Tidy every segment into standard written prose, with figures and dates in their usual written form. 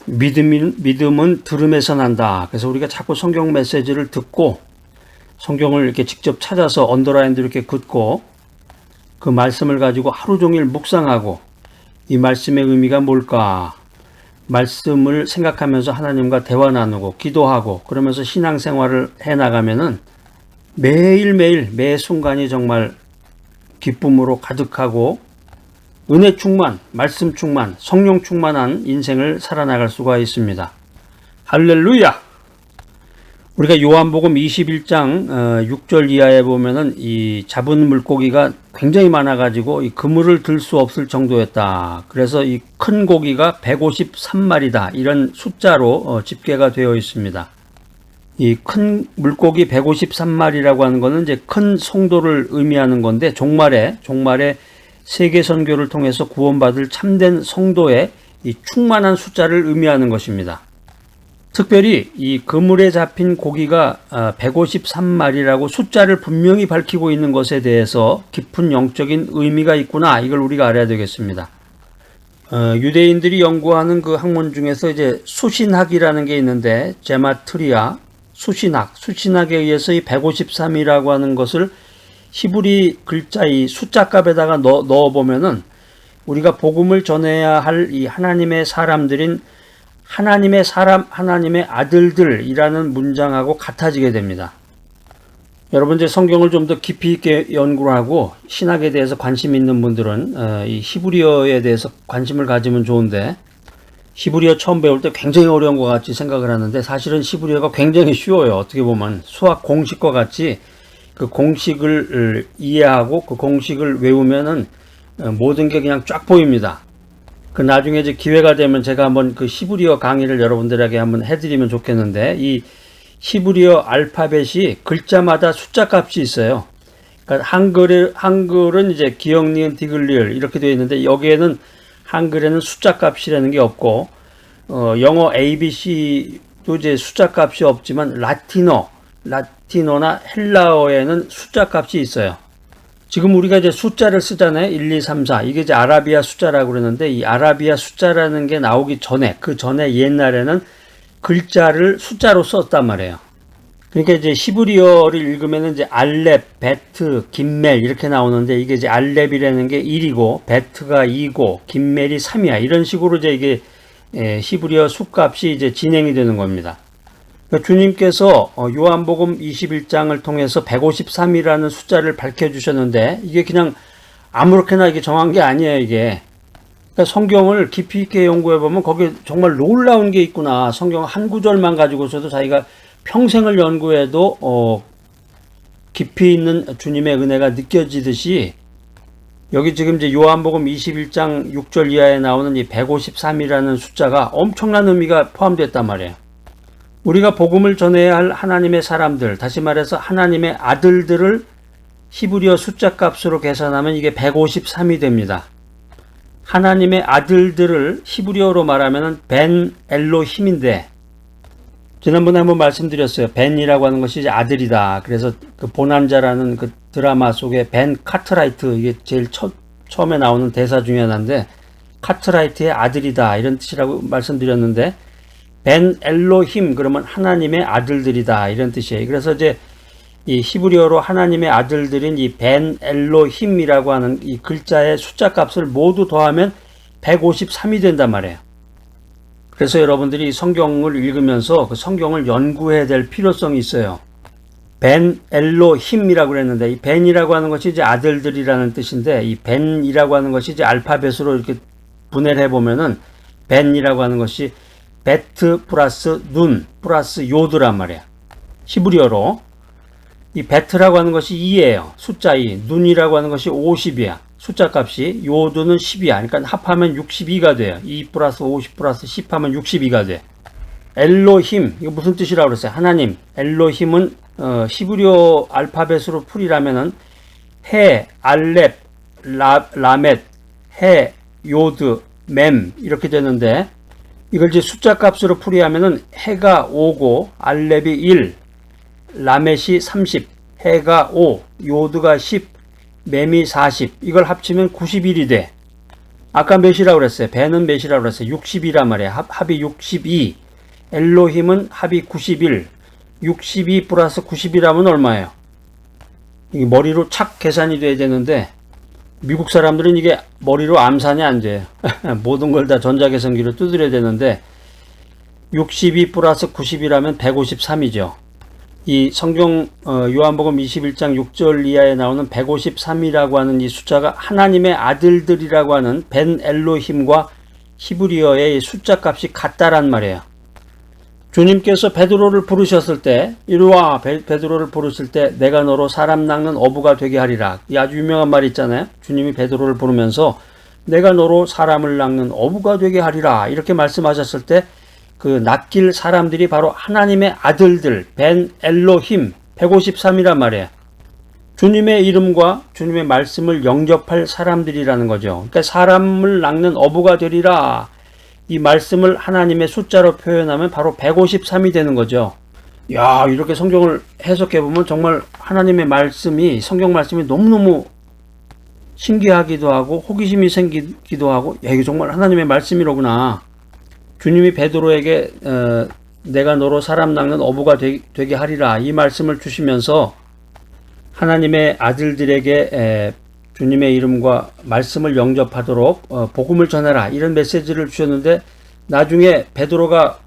믿음은 들음에서 난다. 그래서 우리가 자꾸 성경 메시지를 듣고 성경을 이렇게 직접 찾아서 언더라인도 이렇게 긋고 그 말씀을 가지고 하루 종일 묵상하고 이 말씀의 의미가 뭘까? 말씀을 생각하면서 하나님과 대화 나누고 기도하고 그러면서 신앙생활을 해나가면은 매일매일 매 순간이 정말 기쁨으로 가득하고 은혜 충만, 말씀 충만, 성령 충만한 인생을 살아나갈 수가 있습니다. 할렐루야! 우리가 요한복음 21장 6절 이하에 보면은 이 잡은 물고기가 굉장히 많아가지고 이 그물을 들 수 없을 정도였다. 그래서 이 큰 고기가 153마리다. 이런 숫자로 집계가 되어 있습니다. 이 큰 물고기 153마리라고 하는 것은 이제 큰 성도를 의미하는 건데 종말에 세계 선교를 통해서 구원받을 참된 성도의 이 충만한 숫자를 의미하는 것입니다. 특별히 이 그물에 잡힌 고기가 153마리라고 숫자를 분명히 밝히고 있는 것에 대해서 깊은 영적인 의미가 있구나. 이걸 우리가 알아야 되겠습니다. 유대인들이 연구하는 그 학문 중에서 이제 수신학이라는 게 있는데 제마트리아 수신학에 의해서 이 153이라고 하는 것을 히브리 글자 이 숫자 값에다가 넣어 보면은 우리가 복음을 전해야 할 이 하나님의 사람들인 하나님의 아들들이라는 문장하고 같아지게 됩니다. 여러분 이제 성경을 좀 더 깊이 있게 연구를 하고 신학에 대해서 관심 있는 분들은 이 히브리어에 대해서 관심을 가지면 좋은데 히브리어 처음 배울 때 굉장히 어려운 것 같이 생각을 하는데 사실은 히브리어가 굉장히 쉬워요. 어떻게 보면 수학 공식과 같이 그 공식을 이해하고 그 공식을 외우면은 모든 게 그냥 쫙 보입니다. 그 나중에 이제 기회가 되면 제가 한번 그 히브리어 강의를 여러분들에게 한번 해드리면 좋겠는데 이 히브리어 알파벳이 글자마다 숫자 값이 있어요. 그러니까 한글은 이제 기역, 니은, 디귿, 리을 이렇게 되어 있는데 여기에는 한글에는 숫자 값이라는 게 없고 영어 ABC도 이제 숫자 값이 없지만 라틴어나 헬라어에는 숫자 값이 있어요. 지금 우리가 이제 숫자를 쓰잖아요. 1, 2, 3, 4. 이게 이제 아라비아 숫자라고 그러는데 이 아라비아 숫자라는 게 나오기 전에 그 전에 옛날에는 글자를 숫자로 썼단 말이에요. 그러니까 이제 히브리어를 읽으면 이제 알렙, 베트, 김멜 이렇게 나오는데 이게 이제 알렙이라는 게 1이고 베트가 2고 김멜이 3이야. 이런 식으로 이제 이게 히브리어 숫값이 이제 진행이 되는 겁니다. 주님께서 요한복음 21장을 통해서 153이라는 숫자를 밝혀주셨는데 이게 그냥 아무렇게나 이게 정한 게 아니에요. 이게 그러니까 성경을 깊이 있게 연구해보면 거기에 정말 놀라운 게 있구나. 성경 한 구절만 가지고서도 자기가 평생을 연구해도 깊이 있는 주님의 은혜가 느껴지듯이 여기 지금 이제 요한복음 21장 6절 이하에 나오는 이 153이라는 숫자가 엄청난 의미가 포함됐단 말이에요. 우리가 복음을 전해야 할 하나님의 사람들, 다시 말해서 하나님의 아들들을 히브리어 숫자 값으로 계산하면 이게 153이 됩니다. 하나님의 아들들을 히브리어로 말하면 벤 엘로힘인데 지난번에 한번 말씀드렸어요. 벤이라고 하는 것이 이제 아들이다. 그래서 그 보난자라는 그 드라마 속에 벤 카트라이트 이게 제일 처음에 나오는 대사 중에 하나인데 카트라이트의 아들이다 이런 뜻이라고 말씀드렸는데 벤 엘로힘 그러면 하나님의 아들들이다 이런 뜻이에요. 그래서 이제 이 히브리어로 하나님의 아들들인 이 벤 엘로힘이라고 하는 이 글자의 숫자 값을 모두 더하면 153이 된단 말이에요. 그래서 여러분들이 성경을 읽으면서 그 성경을 연구해야 될 필요성이 있어요. 벤 엘로힘이라고 그랬는데 이 벤이라고 하는 것이 이제 아들들이라는 뜻인데 이 벤이라고 하는 것이 이제 알파벳으로 이렇게 분해를 해보면은 벤이라고 하는 것이 베트 플러스 눈 플러스 요드란 말이야. 히브리어로 이 베트라고 하는 것이 2예요. 숫자 2. 눈이라고 하는 것이 50이야. 숫자 값이 요드는 10이야. 그러니까 합하면 62가 돼요. 2 플러스 50 플러스 10 하면 62가 돼. 엘로힘 이거 무슨 뜻이라고 그랬어요? 하나님. 엘로힘은 히브리어 알파벳으로 풀이라면은 해, 알렙, 라멧, 해, 요드, 맴 이렇게 되는데 이걸 이제 숫자 값으로 풀이하면은 해가 5고 알렙이 1, 라멧이 30, 해가 5, 요드가 10, 맴이 40. 이걸 합치면 91이 돼. 아까 몇이라고 그랬어요? 배는 몇이라고 그랬어요? 60이란 말이에요. 합이 62. 엘로힘은 합이 91. 62 플러스 90이라면 얼마예요? 이게 머리로 착 계산이 돼야 되는데 미국 사람들은 이게 머리로 암산이 안 돼요. 모든 걸 다 전자계산기로 두드려야 되는데 62 플러스 90이라면 153이죠. 이 성경 요한복음 21장 6절 이하에 나오는 153이라고 하는 이 숫자가 하나님의 아들들이라고 하는 벤 엘로힘과 히브리어의 숫자 값이 같다란 말이에요. 주님께서 베드로를 부르셨을 때 이리와 베드로를 부르실 때 내가 너로 사람 낚는 어부가 되게 하리라. 이 아주 유명한 말이 있잖아요. 주님이 베드로를 부르면서 내가 너로 사람을 낚는 어부가 되게 하리라 이렇게 말씀하셨을 때 그 낚일 사람들이 바로 하나님의 아들들 벤 엘로힘 153이란 말이에요. 주님의 이름과 주님의 말씀을 영접할 사람들이라는 거죠. 그러니까 사람을 낚는 어부가 되리라. 이 말씀을 하나님의 숫자로 표현하면 바로 153이 되는 거죠. 야, 이렇게 성경을 해석해 보면 정말 하나님의 말씀이 성경 말씀이 너무너무 신기하기도 하고 호기심이 생기기도 하고 야, 이게 정말 하나님의 말씀이로구나. 주님이 베드로에게 내가 너로 사람 낚는 어부가 되게 하리라 이 말씀을 주시면서 하나님의 아들들에게 주님의 이름과 말씀을 영접하도록 복음을 전해라 이런 메시지를 주셨는데 나중에 베드로가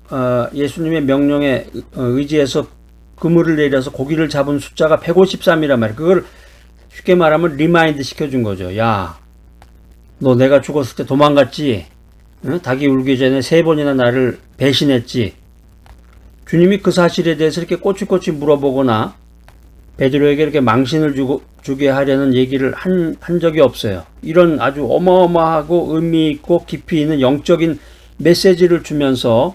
예수님의 명령에 의지해서 그물을 내려서 고기를 잡은 숫자가 153이란 말이에요. 그걸 쉽게 말하면 리마인드 시켜준 거죠. 야, 너 내가 죽었을 때 도망갔지? 응? 닭이 울기 전에 3번이나 나를 배신했지? 주님이 그 사실에 대해서 이렇게 꼬치꼬치 물어보거나 베드로에게 이렇게 망신을 주게 하려는 얘기를 한 적이 없어요. 이런 아주 어마어마하고 의미 있고 깊이 있는 영적인 메시지를 주면서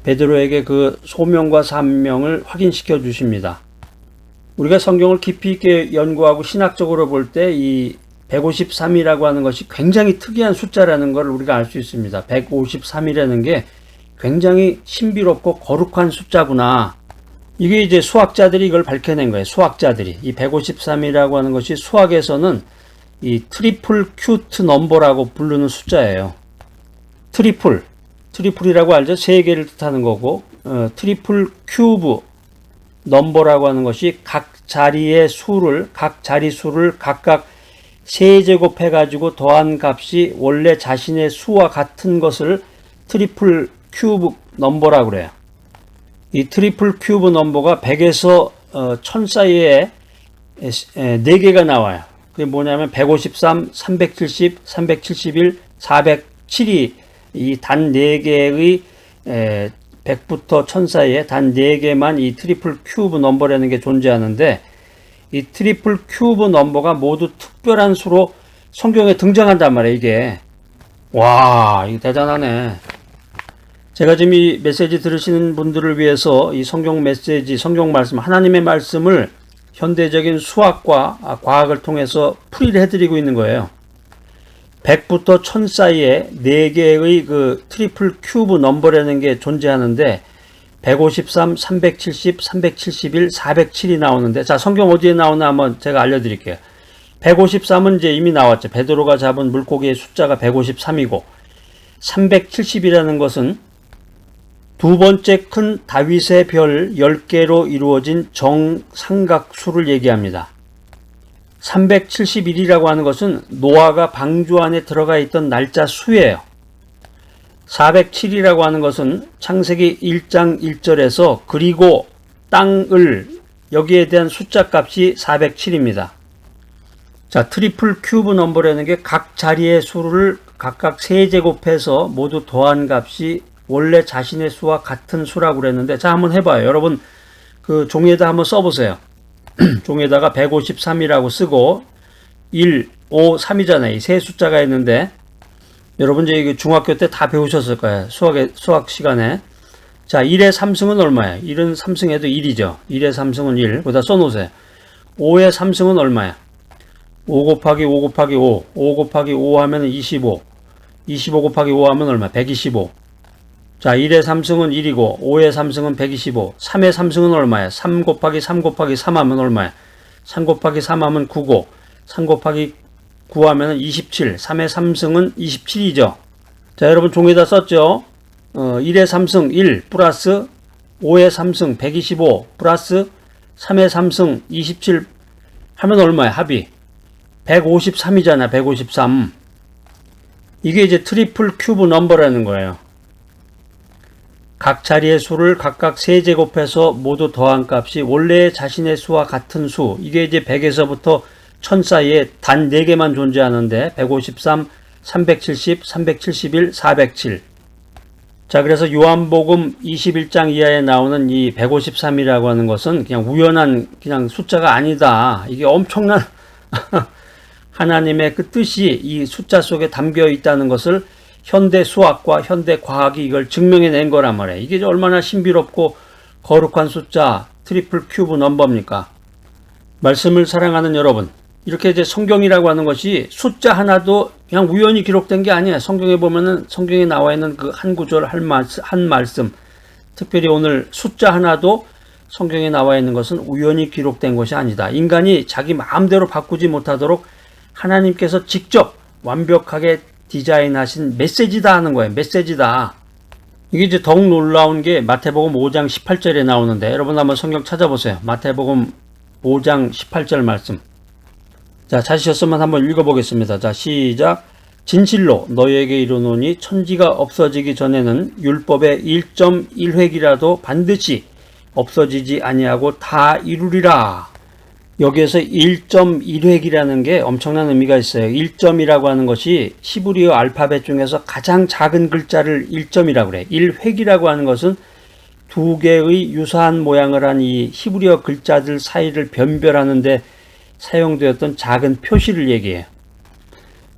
베드로에게 그 소명과 사명을 확인시켜 주십니다. 우리가 성경을 깊이 있게 연구하고 신학적으로 볼 때 이 153이라고 하는 것이 굉장히 특이한 숫자라는 걸 우리가 알 수 있습니다. 153이라는 게 굉장히 신비롭고 거룩한 숫자구나. 이게 이제 수학자들이 이걸 밝혀낸 거예요. 수학자들이. 이 153이라고 하는 것이 수학에서는 이 트리플 큐트 넘버라고 부르는 숫자예요. 트리플이라고 알죠? 3개를 뜻하는 거고 트리플 큐브 넘버라고 하는 것이 각 자리 수를 각각 세제곱해 가지고 더한 값이 원래 자신의 수와 같은 것을 트리플 큐브 넘버라고 그래요. 이 트리플 큐브 넘버가 100에서 1000 사이에 4개가 나와요. 그게 뭐냐면 153, 370, 371, 407이 이 단 4개의 100부터 1000 사이에 단 4개만 이 트리플 큐브 넘버라는 게 존재하는데 이 트리플 큐브 넘버가 모두 특별한 수로 성경에 등장한단 말이에요. 이게 와, 이거 대단하네. 제가 지금 이 메시지 들으시는 분들을 위해서 이 성경 메시지, 성경 말씀, 하나님의 말씀을 현대적인 수학과 과학을 통해서 풀이를 해드리고 있는 거예요. 100부터 1000 사이에 4개의 그 트리플 큐브 넘버라는 게 존재하는데 153, 370, 371, 407이 나오는데 자, 성경 어디에 나오나 한번 제가 알려드릴게요. 153은 이제 이미 나왔죠. 베드로가 잡은 물고기의 숫자가 153이고 370이라는 것은 두 번째 큰 다윗의 별 10개로 이루어진 정삼각수를 얘기합니다. 371이라고 하는 것은 노아가 방주 안에 들어가 있던 날짜 수예요. 407이라고 하는 것은 창세기 1장 1절에서 그리고 땅을 여기에 대한 숫자 값이 407입니다. 자, 트리플 큐브 넘버라는 게 각 자리의 수를 각각 세제곱해서 모두 더한 값이 원래 자신의 수와 같은 수라고 그랬는데 자, 한번 해봐요. 여러분 그 종이에다 한번 써보세요. 종에다가 153이라고 쓰고 1, 5, 3이잖아요. 이 세 숫자가 있는데 여러분 이제 중학교 때 다 배우셨을 거예요. 수학 시간에. 자, 1의 3승은 얼마예요? 1은 3승해도 1이죠. 1의 3승은 1. 거기다 써놓으세요. 5의 3승은 얼마예요? 5 곱하기 5 곱하기 5. 5 곱하기 5 하면 25. 25 곱하기 5 하면 얼마? 125. 자, 1의 3승은 1이고 5의 3승은 125. 3의 3승은 얼마야? 3 곱하기 3 곱하기 3 하면 얼마야? 3 곱하기 3 하면 9고 3 곱하기 구하면 27, 3의 3승은 27이죠. 자, 여러분 종이에다 썼죠? 1의 3승 1 플러스 5의 3승 125 플러스 3의 3승 27 하면 얼마야? 합이 153이잖아. 153. 이게 이제 트리플 큐브 넘버라는 거예요. 각 자리의 수를 각각 세제곱해서 모두 더한 값이 원래 자신의 수와 같은 수. 이게 이제 100에서부터 1000 사이에 단 4개만 존재하는데 153, 370, 371, 407. 자, 그래서 요한복음 21장 이하에 나오는 이 153이라고 하는 것은 그냥 우연한 그냥 숫자가 아니다. 이게 엄청난 하나님의 그 뜻이 이 숫자 속에 담겨 있다는 것을 현대 수학과 현대 과학이 이걸 증명해낸 거란 말이에요. 이게 얼마나 신비롭고 거룩한 숫자 트리플 큐브 넘버입니까? 말씀을 사랑하는 여러분, 이렇게 이제 성경이라고 하는 것이 숫자 하나도 그냥 우연히 기록된 게 아니에요. 성경에 보면은 성경에 나와 있는 그 한 구절 한 말씀, 특별히 오늘 숫자 하나도 성경에 나와 있는 것은 우연히 기록된 것이 아니다. 인간이 자기 마음대로 바꾸지 못하도록 하나님께서 직접 완벽하게 디자인하신 메시지다 하는 거예요. 메시지다. 이게 이제 더욱 놀라운 게 마태복음 5장 18절에 나오는데 여러분 한번 성경 찾아보세요. 마태복음 5장 18절 말씀. 자, 찾으셨으면 한번 읽어보겠습니다. 자, 시작. 진실로 너희에게 이르노니 천지가 없어지기 전에는 율법의 1.1획이라도 반드시 없어지지 아니하고 다 이루리라. 여기에서 1.1획이라는 게 엄청난 의미가 있어요. 1점이라고 하는 것이 히브리어 알파벳 중에서 가장 작은 글자를 1점이라고 그래. 1획이라고 하는 것은 두 개의 유사한 모양을 한 이 히브리어 글자들 사이를 변별하는데 사용되었던 작은 표시를 얘기해요.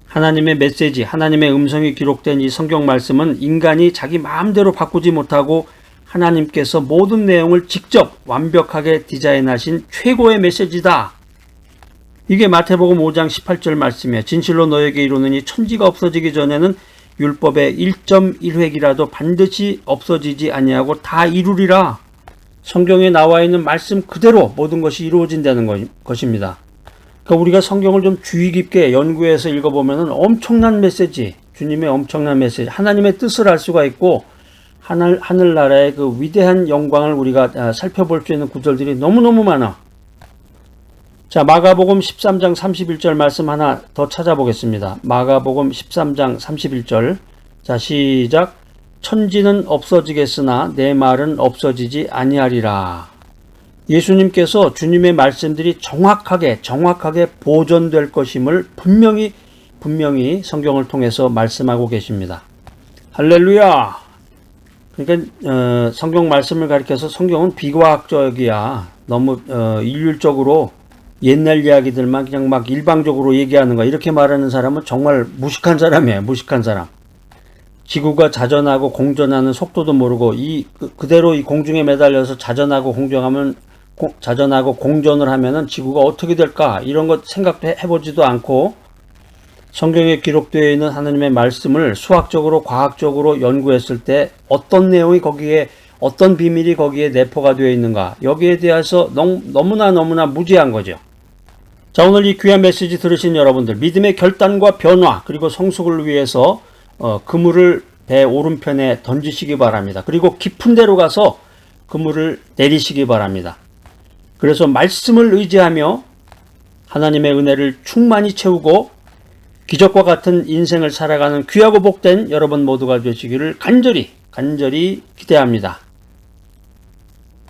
하나님의 메시지, 하나님의 음성이 기록된 이 성경 말씀은 인간이 자기 마음대로 바꾸지 못하고 하나님께서 모든 내용을 직접 완벽하게 디자인하신 최고의 메시지다. 이게 마태복음 5장 18절 말씀이에요. 진실로 너에게 이르노니 천지가 없어지기 전에는 율법의 1.1획이라도 반드시 없어지지 아니하고 다 이루리라. 성경에 나와 있는 말씀 그대로 모든 것이 이루어진다는 것입니다. 그러니까 우리가 성경을 좀 주의 깊게 연구해서 읽어보면 엄청난 메시지, 주님의 엄청난 메시지, 하나님의 뜻을 알 수가 있고 하늘나라의 그 위대한 영광을 우리가 살펴볼 수 있는 구절들이 너무너무 많아. 자, 마가복음 13장 31절 말씀 하나 더 찾아보겠습니다. 마가복음 13장 31절. 자, 시작. 천지는 없어지겠으나 내 말은 없어지지 아니하리라. 예수님께서 주님의 말씀들이 정확하게 보존될 것임을 분명히 성경을 통해서 말씀하고 계십니다. 할렐루야! 그러니까 성경 말씀을 가리켜서 성경은 비과학적이야. 너무 일률적으로 옛날 이야기들만 그냥 막 일방적으로 얘기하는 거야. 이렇게 말하는 사람은 정말 무식한 사람이에요. 무식한 사람. 지구가 자전하고 공전하는 속도도 모르고 그대로 이 공중에 매달려서 자전하고 공전을 하면은 지구가 어떻게 될까? 이런 것 생각해보지도 않고 성경에 기록되어 있는 하나님의 말씀을 수학적으로 과학적으로 연구했을 때 어떤 내용이 거기에 어떤 비밀이 거기에 내포가 되어 있는가? 여기에 대해서 너무나 무지한 거죠. 자, 오늘 이 귀한 메시지 들으신 여러분들, 믿음의 결단과 변화 그리고 성숙을 위해서 그물을 배 오른편에 던지시기 바랍니다. 그리고 깊은 데로 가서 그물을 내리시기 바랍니다. 그래서 말씀을 의지하며 하나님의 은혜를 충만히 채우고 기적과 같은 인생을 살아가는 귀하고 복된 여러분 모두가 되시기를 간절히 기대합니다.